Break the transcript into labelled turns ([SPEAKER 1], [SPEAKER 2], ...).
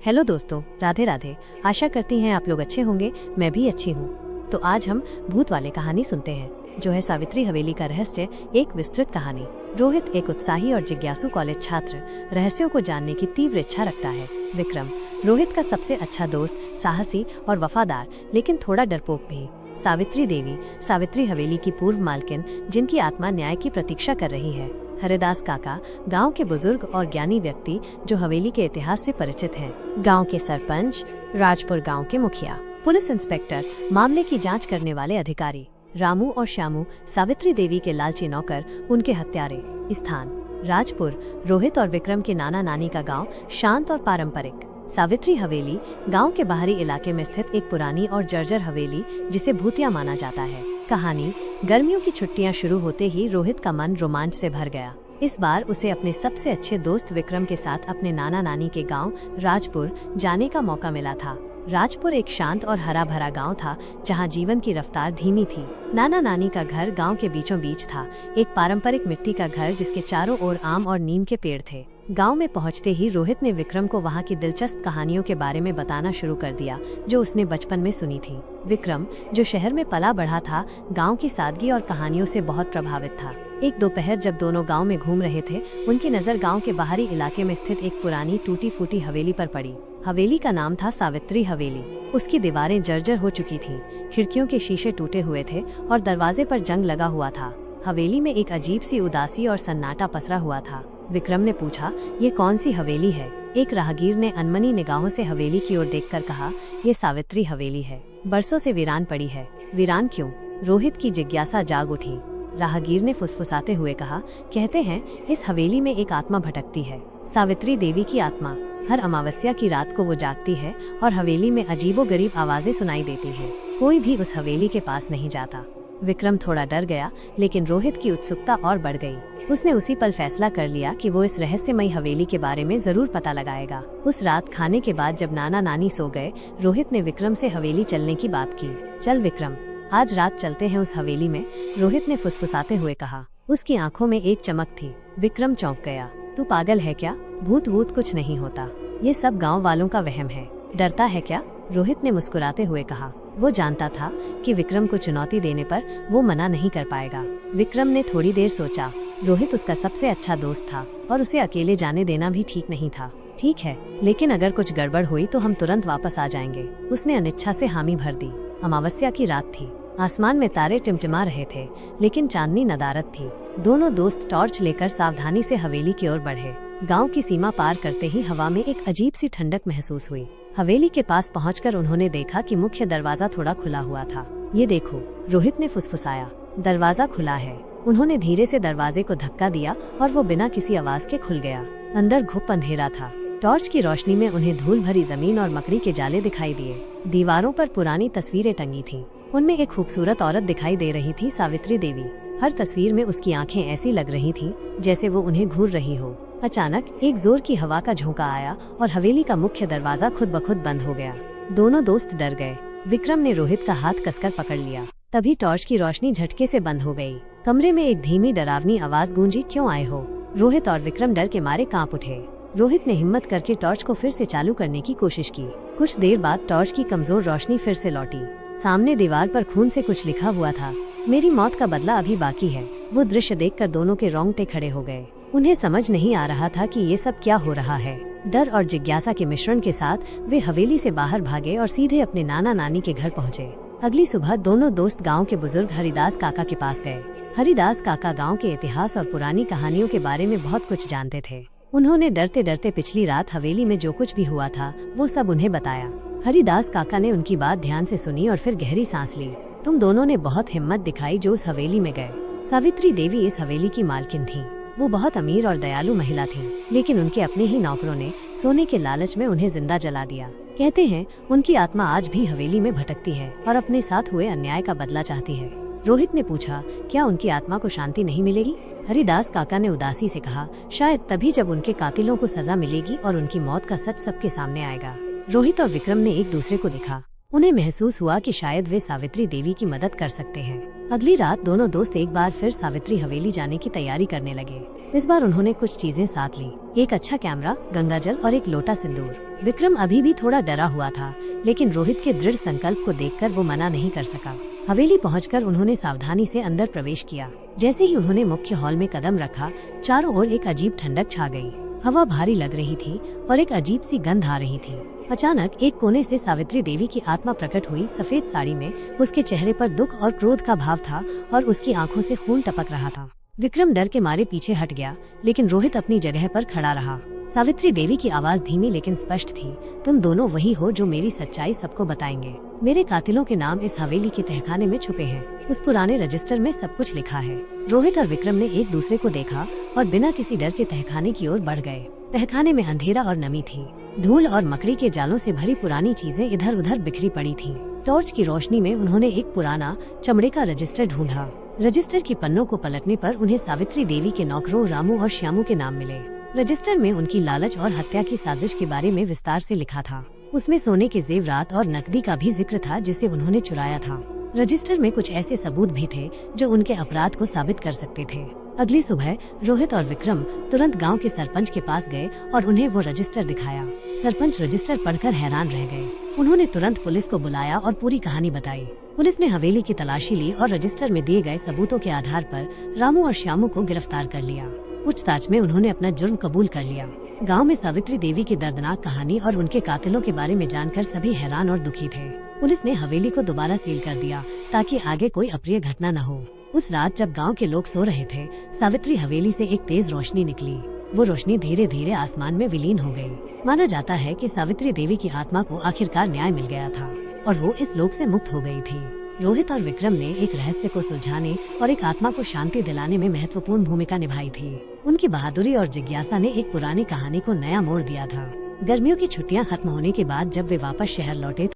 [SPEAKER 1] Hello दोस्तों, राधे राधे। आशा करती हैं आप लोग अच्छे होंगे। मैं भी अच्छी हूँ। तो आज हम भूत वाले कहानी सुनते हैं, जो है सावित्री हवेली का रहस्य, एक विस्तृत कहानी। रोहित एक उत्साही और जिज्ञासु कॉलेज छात्र, रहस्यों को जानने की तीव्र इच्छा रखता है। विक्रम रोहित का सबसे अच्छा दोस्त, साहसी और वफादार, लेकिन थोड़ा डरपोक भी। सावित्री देवी, सावित्री हवेली की पूर्व मालकिन, जिनकी आत्मा न्याय की प्रतीक्षा कर रही है। हरिदास काका, गांव के बुजुर्ग और ज्ञानी व्यक्ति, जो हवेली के इतिहास से परिचित हैं। गांव के सरपंच, राजपुर गांव के मुखिया, पुलिस इंस्पेक्टर, मामले की जांच करने वाले अधिकारी। रामू और श्यामू, सावित्री देवी के लालची नौकर, उनके हत्यारे। स्थान राजपुर, रोहित और विक्रम के नाना नानी का गांव, शांत और पारंपरिक। सावित्री हवेली गांव के बाहरी इलाके में स्थित एक पुरानी और जर्जर हवेली, जिसे भूतिया माना जाता है। कहानी गर्मियों की छुट्टियां शुरू होते ही रोहित का मन रोमांच से भर गया। इस बार उसे अपने सबसे अच्छे दोस्त विक्रम के साथ अपने नाना नानी के गांव राजपुर जाने का मौका मिला था। राजपुर एक शांत और हरा भरा गांव था, जहां जीवन की रफ्तार धीमी थी। नाना नानी का घर गांव के बीचों बीच था, एक पारंपरिक मिट्टी का घर जिसके चारों ओर आम और नीम के पेड़ थे। गांव में पहुंचते ही रोहित ने विक्रम को वहां की दिलचस्प कहानियों के बारे में बताना शुरू कर दिया, जो उसने बचपन में सुनी थी। विक्रम, जो शहर में पला बढ़ा था, गांव की सादगी और कहानियों से बहुत प्रभावित था। एक दोपहर जब दोनों गांव में घूम रहे थे, उनकी नजर गांव के बाहरी इलाके में स्थित एक पुरानी टूटी फूटी हवेली पर पड़ी। हवेली का नाम था सावित्री हवेली। उसकी दीवारें जर्जर हो चुकी थीं, खिड़कियों के शीशे टूटे हुए थे और दरवाजे पर जंग लगा हुआ था। हवेली में एक अजीब सी उदासी और सन्नाटा पसरा हुआ था। विक्रम ने पूछा, ये कौन सी हवेली है? एक राहगीर ने अनमनी निगाहों से हवेली की ओर देखकर कहा, ये सावित्री हवेली है। बरसों से वीरान पड़ी है। वीरान क्यों? रोहित की जिज्ञासा जाग उठी। राहगीर ने फुसफुसाते हुए कहा, कहते हैं इस हवेली में एक आत्मा भटकती है, सावित्री देवी की आत्मा। हर अमावस्या की रात को वो जागती है और हवेली में अजीबोगरीब आवाजें सुनाई देती हैं। कोई भी उस हवेली के पास नहीं जाता। विक्रम थोड़ा डर गया, लेकिन रोहित की उत्सुकता और बढ़ गई। उसने उसी पल फैसला कर लिया कि वो इस रहस्यमयी हवेली के बारे में जरूर पता लगाएगा। उस रात खाने के बाद जब नाना नानी सो गए, रोहित ने विक्रम से हवेली चलने की बात की। चल विक्रम, आज रात चलते हैं उस हवेली में, रोहित ने फुसफुसाते हुए कहा। उसकी आंखों में एक चमक थी। विक्रम चौंक गया। तू पागल है क्या? भूत भूत कुछ नहीं होता, ये सब गाँव वालों का वहम है। डरता है क्या? रोहित ने मुस्कुराते हुए कहा। वो जानता था कि विक्रम को चुनौती देने पर वो मना नहीं कर पाएगा। विक्रम ने थोड़ी देर सोचा। रोहित उसका सबसे अच्छा दोस्त था और उसे अकेले जाने देना भी ठीक नहीं था। ठीक है, लेकिन अगर कुछ गड़बड़ हुई तो हम तुरंत वापस आ जाएंगे। उसने अनिच्छा से हामी भर दी। अमावस्या की रात थी। आसमान में तारे टिमटिमा रहे थे, लेकिन चांदनी नदारद थी। दोनों दोस्त टॉर्च लेकर सावधानी से हवेली की ओर बढ़े। गांव की सीमा पार करते ही हवा में एक अजीब सी ठंडक महसूस हुई। हवेली के पास पहुंचकर उन्होंने देखा कि मुख्य दरवाजा थोड़ा खुला हुआ था। ये देखो, रोहित ने फुसफुसाया, दरवाजा खुला है। उन्होंने धीरे से दरवाजे को धक्का दिया और वो बिना किसी आवाज के खुल गया। अंदर घुप अंधेरा था। टॉर्च की रोशनी में उन्हें धूल भरी जमीन और मकड़ी के जाले दिखाई दिए। दीवारों पर पुरानी तस्वीरें टंगी थीं। उनमें एक खूबसूरत औरत दिखाई दे रही थी, सावित्री देवी। हर तस्वीर में उसकी आंखें ऐसी लग रही थीं जैसे वो उन्हें घूर रही हो। अचानक एक जोर की हवा का झोंका आया और हवेली का मुख्य दरवाजा खुद ब खुद बंद हो गया। दोनों दोस्त डर गए। विक्रम ने रोहित का हाथ कसकर पकड़ लिया। तभी टॉर्च की रोशनी झटके से बंद हो गई। कमरे में एक धीमी डरावनी आवाज गूंजी, क्यों आए हो? रोहित और विक्रम डर के मारे कांप उठे। रोहित ने हिम्मत करके टॉर्च को फिर से चालू करने की कोशिश की। कुछ देर बाद टॉर्च की कमजोर रोशनी फिर से लौटी। सामने दीवार पर खून से कुछ लिखा हुआ था, मेरी मौत का बदला अभी बाकी है। वो दृश्य देखकर दोनों के रोंगटे खड़े हो गए। उन्हें समझ नहीं आ रहा था कि ये सब क्या हो रहा है। डर और जिज्ञासा के मिश्रण के साथ वे हवेली से बाहर भागे और सीधे अपने नाना नानी के घर पहुँचे। अगली सुबह दोनों दोस्त गांव के बुजुर्ग हरिदास काका के पास गए। हरिदास काका गांव के इतिहास और पुरानी कहानियों के बारे में बहुत कुछ जानते थे। उन्होंने डरते डरते पिछली रात हवेली में जो कुछ भी हुआ था वो सब उन्हें बताया। हरिदास काका ने उनकी बात ध्यान से सुनी और फिर गहरी सांस ली। तुम दोनों ने बहुत हिम्मत दिखाई जो उस हवेली में गए। सावित्री देवी इस हवेली की मालकिन थी। वो बहुत अमीर और दयालु महिला थी, लेकिन उनके अपने ही नौकरों ने सोने के लालच में उन्हें जिंदा जला दिया। कहते हैं उनकी आत्मा आज भी हवेली में भटकती है और अपने साथ हुए अन्याय का बदला चाहती है। रोहित ने पूछा, क्या उनकी आत्मा को शांति नहीं मिलेगी? हरिदास काका ने उदासी से कहा, शायद तभी जब उनके कातिलों को सजा मिलेगी और उनकी मौत का सच सबके सामने आएगा। रोहित और विक्रम ने एक दूसरे को देखा। उन्हें महसूस हुआ कि शायद वे सावित्री देवी की मदद कर सकते हैं। अगली रात दोनों दोस्त एक बार फिर सावित्री हवेली जाने की तैयारी करने लगे। इस बार उन्होंने कुछ चीजें साथ ली, एक अच्छा कैमरा, गंगाजल और एक लोटा सिंदूर। विक्रम अभी भी थोड़ा डरा हुआ था, लेकिन रोहित के दृढ़ संकल्प को देखकर वो मना नहीं कर सका। हवेली पहुंचकर उन्होंने सावधानी से अंदर प्रवेश किया। जैसे ही उन्होंने मुख्य हॉल में कदम रखा, चारों ओर एक अजीब ठंडक छा गई। हवा भारी लग रही थी और एक अजीब सी गंध आ रही थी। अचानक एक कोने से सावित्री देवी की आत्मा प्रकट हुई। सफेद साड़ी में उसके चेहरे पर दुख और क्रोध का भाव था और उसकी आंखों से खून टपक रहा था। विक्रम डर के मारे पीछे हट गया, लेकिन रोहित अपनी जगह पर खड़ा रहा। सावित्री देवी की आवाज धीमी लेकिन स्पष्ट थी, तुम दोनों वही हो जो मेरी सच्चाई सबको बताएंगे। मेरे कातिलों के नाम इस हवेली के तहखाने में छुपे हैं। उस पुराने रजिस्टर में सब कुछ लिखा है। रोहित और विक्रम ने एक दूसरे को देखा और बिना किसी डर के तहखाने की ओर बढ़ गए। तहखाने में अंधेरा और नमी थी। धूल और मकड़ी के जालों से भरी पुरानी चीजें इधर उधर बिखरी पड़ी थीं। टॉर्च की रोशनी में उन्होंने एक पुराना चमड़े का रजिस्टर ढूंढा। रजिस्टर की पन्नों को पलटने पर उन्हें सावित्री देवी के नौकरों रामू और श्यामू के नाम मिले। रजिस्टर में उनकी लालच और हत्या की साजिश के बारे में विस्तार से लिखा था। उसमें सोने के जेवरात और नकदी का भी जिक्र था जिसे उन्होंने चुराया था। रजिस्टर में कुछ ऐसे सबूत भी थे जो उनके अपराध को साबित कर सकते थे। अगली सुबह रोहित और विक्रम तुरंत गांव के सरपंच के पास गए और उन्हें वो रजिस्टर दिखाया। सरपंच रजिस्टर पढ़कर हैरान रह गए। उन्होंने तुरंत पुलिस को बुलाया और पूरी कहानी बताई। पुलिस ने हवेली की तलाशी ली और रजिस्टर में दिए गए सबूतों के आधार पर रामू और श्यामू को गिरफ्तार कर लिया। पूछताछ में उन्होंने अपना जुर्म कबूल कर लिया। गांव में सावित्री देवी की दर्दनाक कहानी और उनके कातिलों के बारे में जानकर सभी हैरान और दुखी थे। पुलिस ने हवेली को दोबारा सील कर दिया ताकि आगे कोई अप्रिय घटना न हो। उस रात जब गांव के लोग सो रहे थे, सावित्री हवेली से एक तेज रोशनी निकली। वो रोशनी धीरे धीरे आसमान में विलीन हो गई। माना जाता है कि सावित्री देवी की आत्मा को आखिरकार न्याय मिल गया था और वो इस लोक से मुक्त हो गई थी। रोहित और विक्रम ने एक रहस्य को सुलझाने और एक आत्मा को शांति दिलाने में महत्वपूर्ण भूमिका निभाई थी। उनकी बहादुरी और जिज्ञासा ने एक पुरानी कहानी को नया मोड़ दिया था। गर्मियों की छुट्टियां खत्म होने के बाद जब वे वापस शहर लौटे